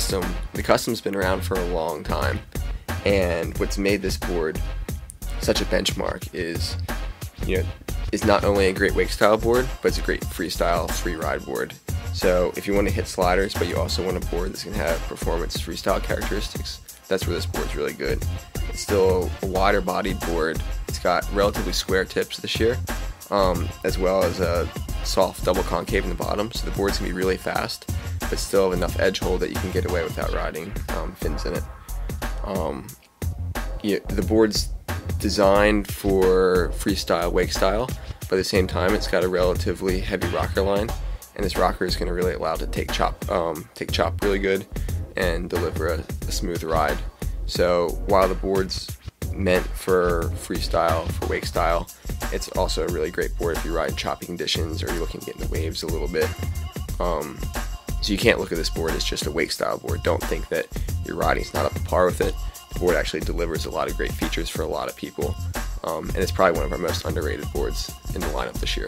the custom's been around for a long time, and what's made this board such a benchmark is, is not only a great wake style board, but it's a great freestyle free ride board. So if you want to hit sliders, but you also want a board that's going to have performance freestyle characteristics, that's where this board's really good. It's still a wider bodied board. It's got relatively square tips this year, as well as a soft double concave in the bottom, so the board's going to be really fast, but still have enough edge hold that you can get away without riding fins in it. The board's designed for freestyle wake style, but at the same time it's got a relatively heavy rocker line, and this rocker is going to really allow it to take chop really good and deliver a smooth ride. So while the board's meant for freestyle, for wake style, it's also a really great board if you ride in choppy conditions or you're looking to get in the waves a little bit. So you can't look at this board as just a wake style board. Don't think that your riding's not up to par with it. The board actually delivers a lot of great features for a lot of people, and it's probably one of our most underrated boards in the lineup this year.